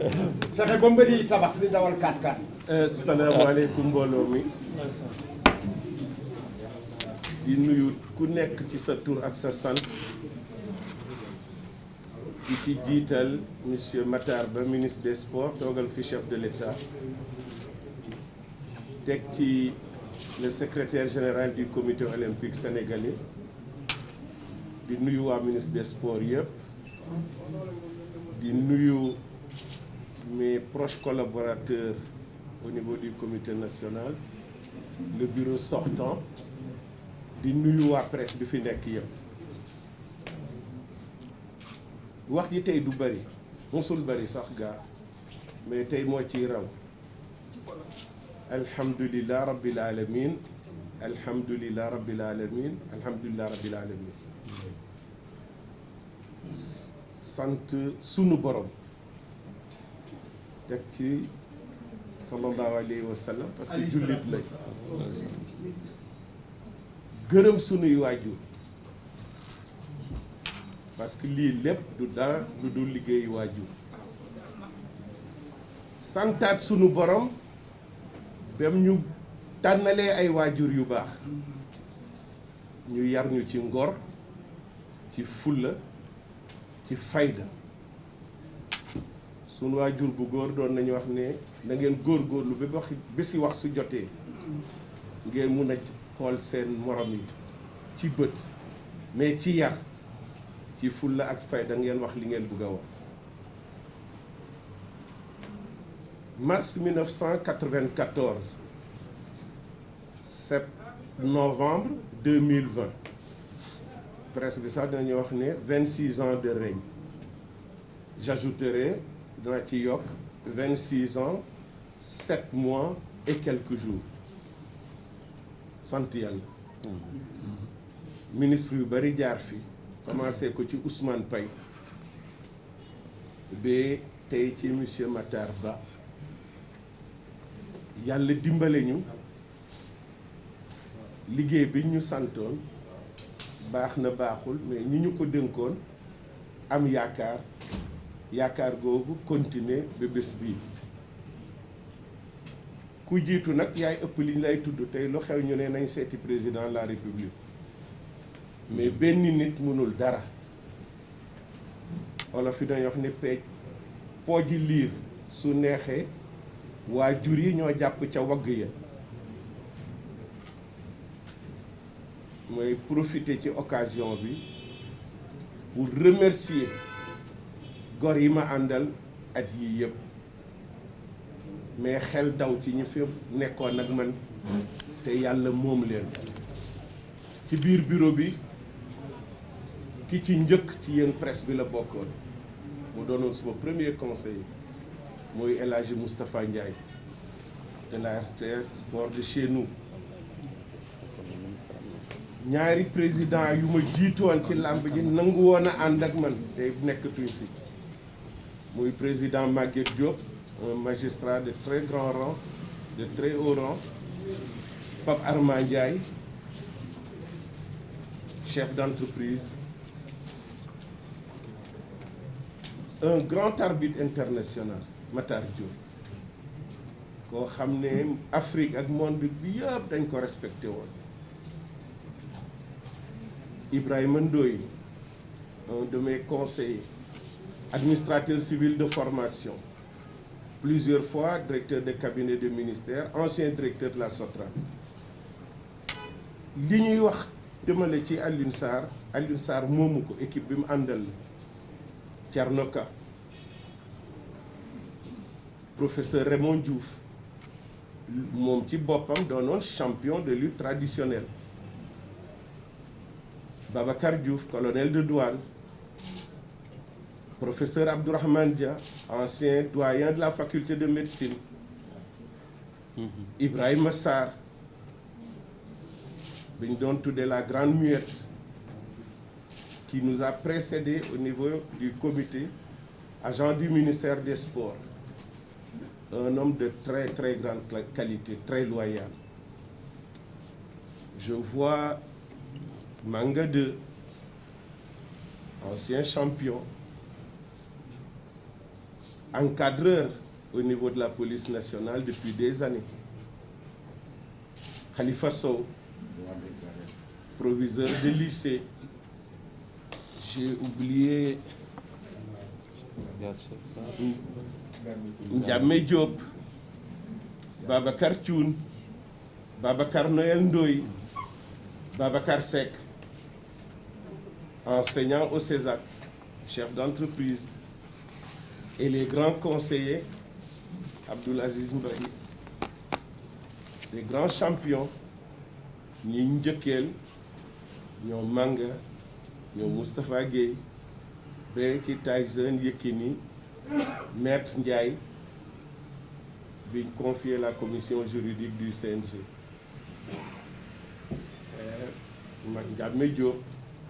fexe ba mbëri tabax di dawal 4x4. salaamaaleykum mbooloo mi di nuyu ku nekk ci sa tur ak sa sant di ci jiital monsieur Matar Ba ministre des sports toogal fi chef de l'État teg ci le secrétaire général du comité olympique sénégalais di nuyu waa ministre des sports yëpp di nuyu mes proches collaborateurs au niveau du comité national le bureau sortant di nuyu waa presse bi fi nekk yëpp wax ji tey du bari mosul bari sax gaa mais tey moo ciy raw alhamdulillah rabbil alamin alhamdulillah rabbil alamin alhamdulillah rabbil alamin sant sunu borom teg ci sallallahu alayhi wa sallam parce que jullit lañ gërëm sunuy waajur parce que lii lépp du dara lu dul liggéey waajur santaat sunu borom bam ñu tànnalee ay waajur yu baax ñu yar ñu ci ngor ci fulla ci fayda sunu waajur bu góor doon nañu wax ne na ngeen góorgóorlu ba wax bési wax su jotee ngeen mun a xool seen morom yi ci bët mais ci yar ci fulla ak fayda ngeen wax li ngeen bëgg a wax. mars 1994 7 novembre 2020 presse bi sax dañuy wax ne 26 ans de règne j'ajouterai dana ci yokk 26 ans 7 mois et quelques jours sant yàlla. ministre yu bari jaar fi commencé ko ci Ousmane Paye ba tey ci monsieur Matar Ba yàlla dimbale ñu liggéey bi ñu santoon baax na baaxul mais ñi ñu ko dénkoon am yaakaar googu continuer ba bés bii ku jiitu nag yaay ëpp li ñu lay tudd tey lu xew ñu ne nañ seeti président de la république mais benn nit mënul dara wala fi dañuy wax ne pooji liir su neexee waajur yi ñoo jàpp ca wagg ya mooy profiter ci occasion bi pour remercier gor yi ma àndal at yii yëpp mais xel daw ci ñu fi nekkoon ak man te yàlla moom leen ci biir bureau bi ki ci njëkk ci yéen presse bi la bokkoon mu doonoon suma premier conseiller mooy El Hadji Moustapha Ndiaye de la RTS bord de chez nous ñaari président yu ma jiitoon ci làmb ji nangu woon a ànd ak man te nekkatuñ fi muy président Maguette Diop un magistrat de très grand rang de très haut rang Pape Armand Ndiaye chef d'entreprise un grand arbitre international Matar Diop koo xam ne Afrique ak monde bi yëpp dañ ko respecté woon Ibrahima Ndoye un de mes conseillers administrateur civil de formation plusieurs fois directeur de cabinet de ministère ancien directeur de la SOTRAC li ñuy wax demale ci Alioune Sarr moomu ko équipe bi mu àndal la Thierno Ka professeur Raymond Diouf moom ci boppam doonoon champion de lutte traditionnelle Babacar Diouf colonel de douane professeur Abdourahmane Dia ancien doyen de la faculté de médecine Ibrahima Sarr bi ñu doon tuddee la grande muette qui nous a précédé au niveau du comité agent du ministère des Sports un homme de très très grande qualité très loyal je vois Manga 2 ancien champion encadreur au niveau de la police nationale depuis des années. Khalifa Sow, proviseur de lycée. J'ai oublié Ndiamé Diop, Babacar Thioune, Babacar Noël Ndoye, Babacar Seck, enseignant au César, chef d'entreprise, et les grands conseillers, Abdoul Aziz Mbaye, les grands champions, ñi njëkkeel ñoo Manga, ñoo Moustapha Gueye, ba ci Tyson Yekini, Maître Ndiaye, biñ confié la commission juridique du CNG. Ndiamé Diop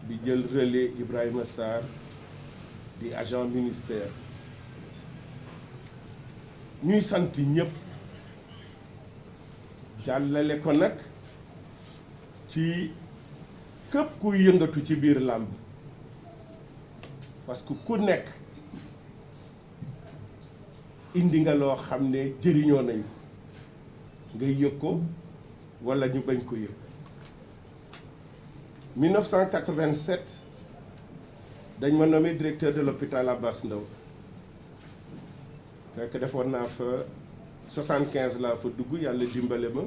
bi jël relais Ibrahima Sarr di agent ministère. ñuy sant ñëpp jàllale ko nag ci képp kuy yëngatu ci biir làmb parce que ku nekk indi nga loo xam ne jëriñoo nañ ko nga yëg ko walla ñu bañ ko yëg. 1987 dañ ma nommé directeur de l'hôpital Abass Ndao fekk defoon naa fa 75 laa fa dugg yàlla dimbale ma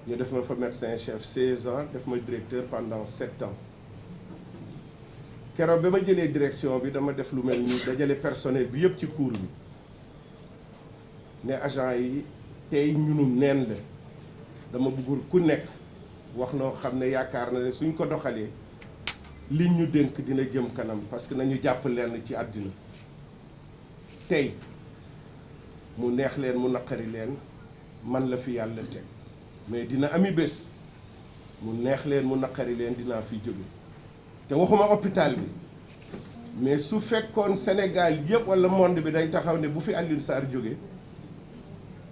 ñu def ma fa médecin chef 16 ans def ma directeur pendant 7 ans keroog ba ma jëlee direction bi dama def lu mel ni dajale personnel bi yëpp ci cour bi ne agent yi tey ñunum neen la dama bëggul ku nekk wax noo xam ne yaakaar na ne suñ ko doxalee li ñu dénk dina jëm kanam parce que nañu jàpp lenn ci àddina tey mu neex leen mu naqari leen man la fi yàlla teg mais dina ami bés mu neex leen mu naqari leen dinaa fi jóge te waxuma hôpital bi mais su fekkoon Sénégal yëpp walla monde bi dañ taxaw ne bu fi Alioune Sarr jóge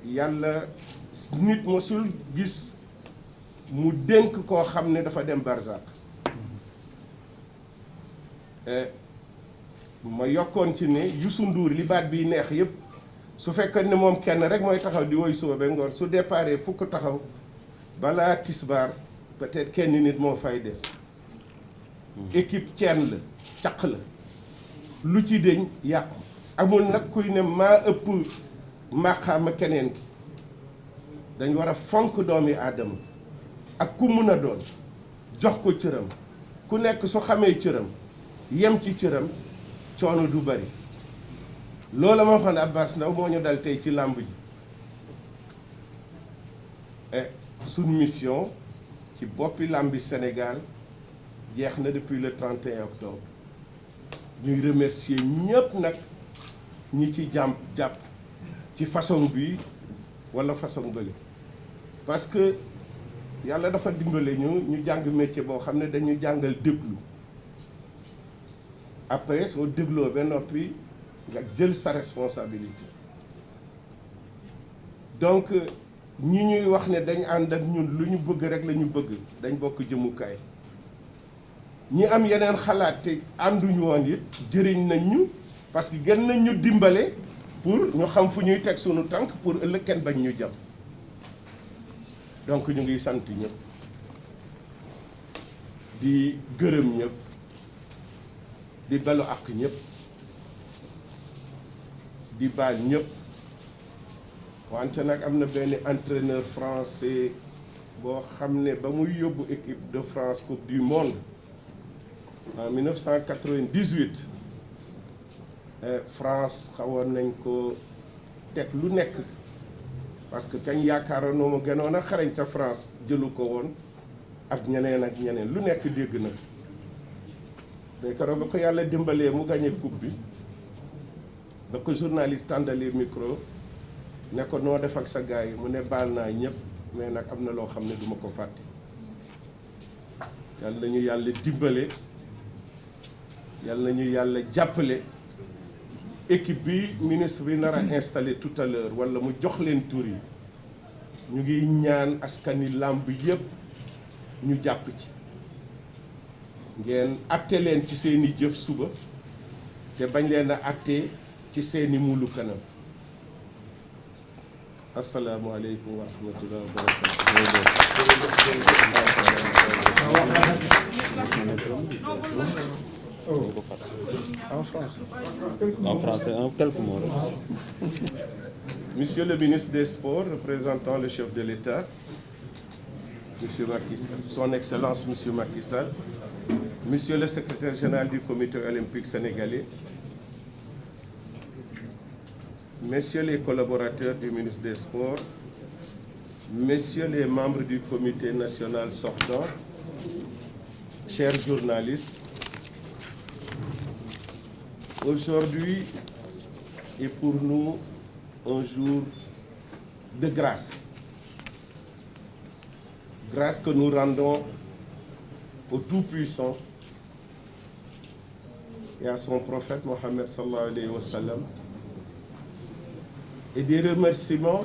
yàlla nit mosul gis mu dénk koo xam ne dafa dem barzak ma yokkoon ci ne Youssou Ndour li baat biy neex yëpp su fekkee ne moom kenn rek mooy taxaw di woy suba ba ngoon su déparé fukk taxaw balaa tisbaar peut-être kenn nit moo fay des équipe ceen la caq la lu ci deñ yàqu amul nag kuy ne maa ëpp màqaama keneen ki dañ war a fonk doomi aadama ak ku mun a doon jox ko cëram ku nekk su xamee cëram yem ci cëram coono du bari loola moo xam ne Abass Ndao moo ñu dal tey ci làmb ji suñ mission ci boppi làmbi Sénégal jeex na depuis le 31 octobre ñuy remercier ñëpp nag ñi ci jàpp ci façon bi walla façon bële parce que yàlla dafa dimbale ñu jàng métier boo xam ne dañu jàngal déglu après soo dégloo ba noppi nga jël sa responsabilité donc ñi ñuy wax ne dañ ànd ak ñun lu ñu bëgg rek la ñu bëgg dañ bokk jëmukaay ñi am yeneen xalaat te ànduñu woon it jëriñ nañ ñu parce que gën nañ ñu dimbale pour ñu xam fu ñuy teg sunu tànk pour ëllëg kenn bañ ñu jam donc ñu ngi sant ñëpp di gërëm ñëpp di balu àq ñëpp di baal ñëpp wante nag am na benn entraîneur français boo xam ne ba muy yóbbu équipe de France coupe du monde en 1998 France xawoon nañ ko teg lu nekk parce que kañ yaakaaroon noo ma gënoon a xarañ ca France jëlu ko woon ak ñeneen lu nekk dégg na mais keroog ba ko yàlla dimbalee mu gagné coupe bi ba ko journaliste tàndalee micro ne ko noo def ak sa gars yi mu ne baal naa ñëpp mais nag am na loo xam ne duma ko fàtte yàlla nañu yàlla dimbale yàlla nañu yàlla jàppale équipe bi ministre bi nar a installé tout à l'heure wala mu jox leen tur yi ñu ngi ñaan askani làmb yépp ñu jàpp ci ngeen atte leen ci seeni jëf suba te bañ leen a atte ci seeni mulu kanam. Assalaamu aleykum wa rahmatullahi wa barakatuh. En français, en quelques mots. Monsieur le ministre des Sports, représentant le chef de l'État, Monsieur Macky Sall, Son Excellence Monsieur Macky Sall, Monsieur le secrétaire général du Comité olympique sénégalais, Messieurs les collaborateurs du ministre des Sports, Messieurs les membres du Comité national sortant, chers journalistes, aujourd'hui est pour nous un jour de grâce. Grâce que nous rendons au Tout-Puissant et à son prophète Mohammed sallallahu alayhi wa sallam, et des remerciements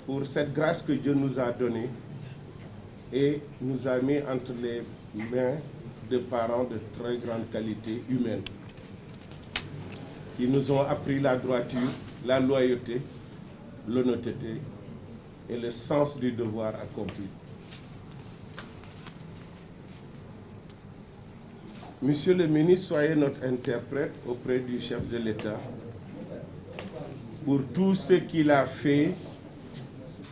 pour cette grâce que Dieu nous a donnée et nous a mis entre les mains de parents de très grande qualité humaine, qui nous ont appris la droiture, la loyauté, l'honnêteté et le sens du devoir accompli. Monsieur le ministre, soyez notre interprète auprès du chef de l'État pour tout ce qu'il a fait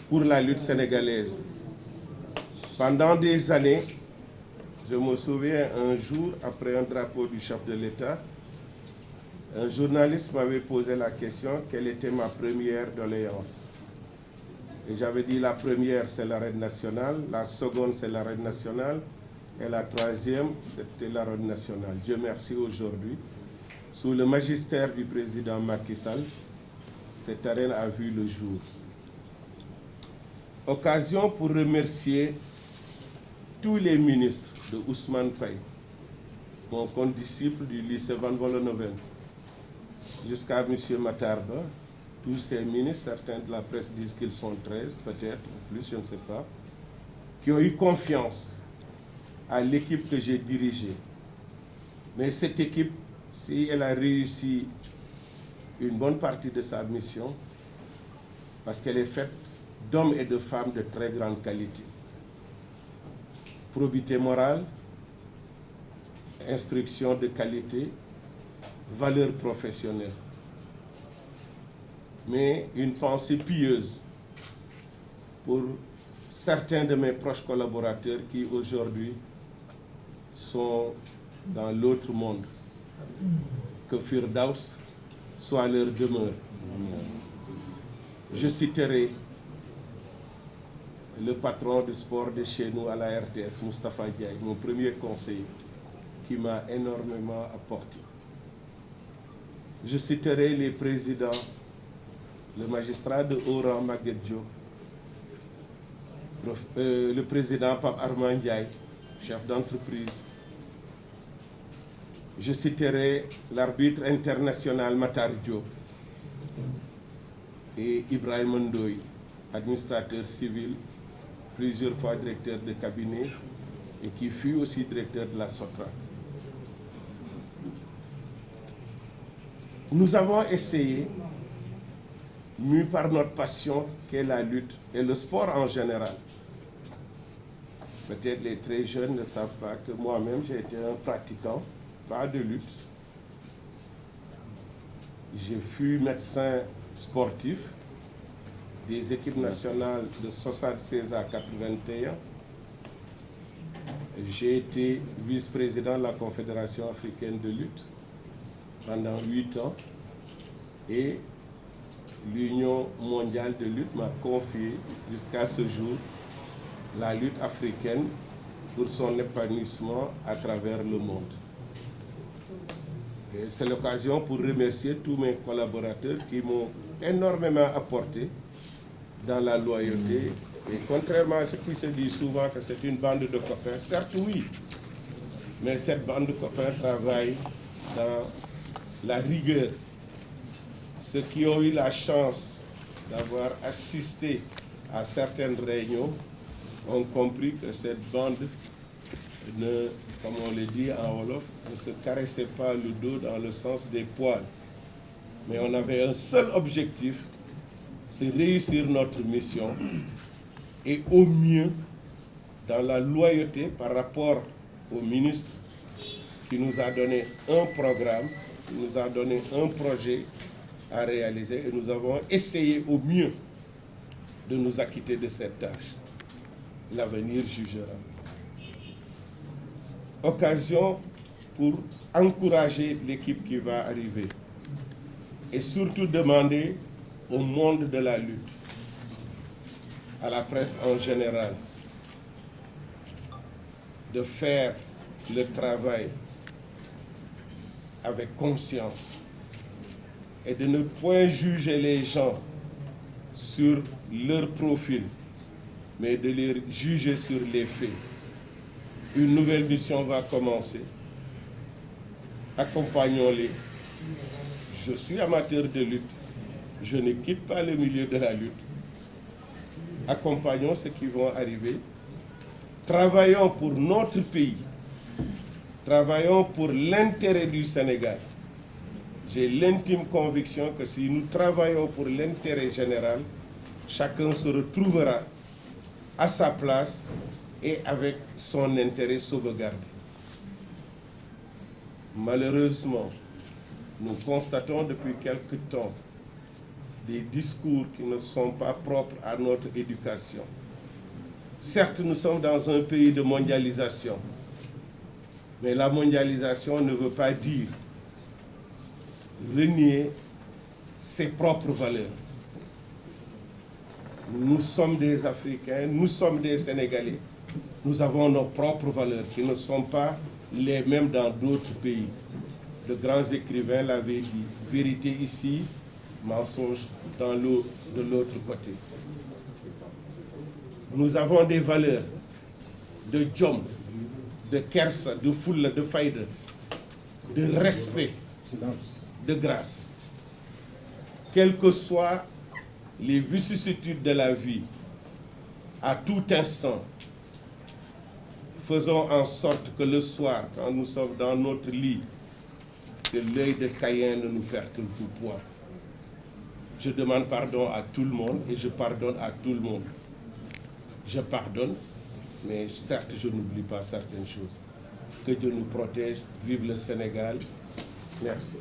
pour la lutte sénégalaise. Pendant des années, je me souviens un jour, après un drapeau du chef de l'État, un journaliste m'avait posé la question, quelle était ma première doléance? Et j'avais dit la première, c'est l'arène nationale, la seconde, c'est l'arène nationale, et la troisième, c'était l'arène nationale. Dieu merci, aujourd'hui, sous le magistère du président Macky Sall, cette arène a vu le jour. Occasion pour remercier tous les ministres de Ousmane Paye, mon condisciple du lycée Van Vollenhoven, jusqu'à M. Matarba, tous ces ministres, certains de la presse disent qu'ils sont 13, peut-être, ou plus, je ne sais pas, qui ont eu confiance à l'équipe que j'ai dirigée. Mais cette équipe, si elle a réussi une bonne partie de sa mission, parce qu'elle est faite d'hommes et de femmes de très grande qualité. Probité morale, instruction de qualité, valeurs professionnelles. Mais une pensée pieuse pour certains de mes proches collaborateurs qui aujourd'hui sont dans l'autre monde. Que Firdaus soit leur demeure. Je citerai le patron du sport de chez nous à la RTS, Moustapha Diaye, mon premier conseiller, qui m'a énormément apporté. Je citerai les présidents, le magistrat de haut rang Maguette Diop, le président Pape Armand Ndiaye, chef d'entreprise. Je citerai l'arbitre international Matar Diop et Ibrahim Ndoye, administrateur civil, plusieurs fois directeur de cabinet et qui fut aussi directeur de la SOTRAC. Nous avons essayé, mus par notre passion qu'est la lutte et le sport en général. Peut-être les très jeunes ne savent pas que moi-même j'ai été un pratiquant, pas de lutte. J'ai fui médecin sportif des équipes nationales de 76 à 81. J'ai été vice-président de la Confédération africaine de lutte pendant 8 ans et l'Union mondiale de lutte m'a confié jusqu'à ce jour la lutte africaine pour son épanouissement à travers le monde. C'est l'occasion pour remercier tous mes collaborateurs qui m'ont énormément apporté dans la loyauté. Et contrairement à ce qui se dit souvent que c'est une bande de copains, certes oui, mais cette bande de copains travaille dans la rigueur. Ceux qui ont eu la chance d'avoir assisté à certaines réunions ont compris que cette bande ne, comme on le dit en Wolof, ne se caressait pas le dos dans le sens des poils. Mais on avait un seul objectif, c'est réussir notre mission et au mieux, dans la loyauté par rapport au ministre qui nous a donné un programme, qui nous a donné un projet à réaliser et nous avons essayé au mieux de nous acquitter de cette tâche. L'avenir jugera. Occasion pour encourager l'équipe qui va arriver et surtout demander au monde de la lutte, à la presse en général, de faire le travail avec conscience et de ne point juger les gens sur leur profil, mais de les juger sur les faits. Une nouvelle mission va commencer. Accompagnons-les. Je suis amateur de lutte. Je ne quitte pas le milieu de la lutte. Accompagnons ceux qui vont arriver. Travaillons pour notre pays. Travaillons pour l'intérêt du Sénégal. J'ai l'intime conviction que si nous travaillons pour l'intérêt général, chacun se retrouvera à sa place et avec son intérêt sauvegardé. Malheureusement, nous constatons depuis quelque temps des discours qui ne sont pas propres à notre éducation. Certes, nous sommes dans un pays de mondialisation, mais la mondialisation ne veut pas dire renier ses propres valeurs. Nous sommes des Africains, nous sommes des Sénégalais. Nous avons nos propres valeurs qui ne sont pas les mêmes dans d'autres pays. De grands écrivains l'avaient dit, vérité ici, mensonge de l'autre côté. Nous avons des valeurs de jom, de kersa, de fulla, de faïda, de respect, de grâce. Quelles que soient les vicissitudes de la vie, à tout instant, faisons en sorte que le soir, quand nous sommes dans notre lit, que l'œil de Caïn ne nous fasse que le coup de poing. Je demande pardon à tout le monde et je pardonne à tout le monde. Je pardonne, mais certes, je n'oublie pas certaines choses. Que Dieu nous protège. Vive le Sénégal. Merci.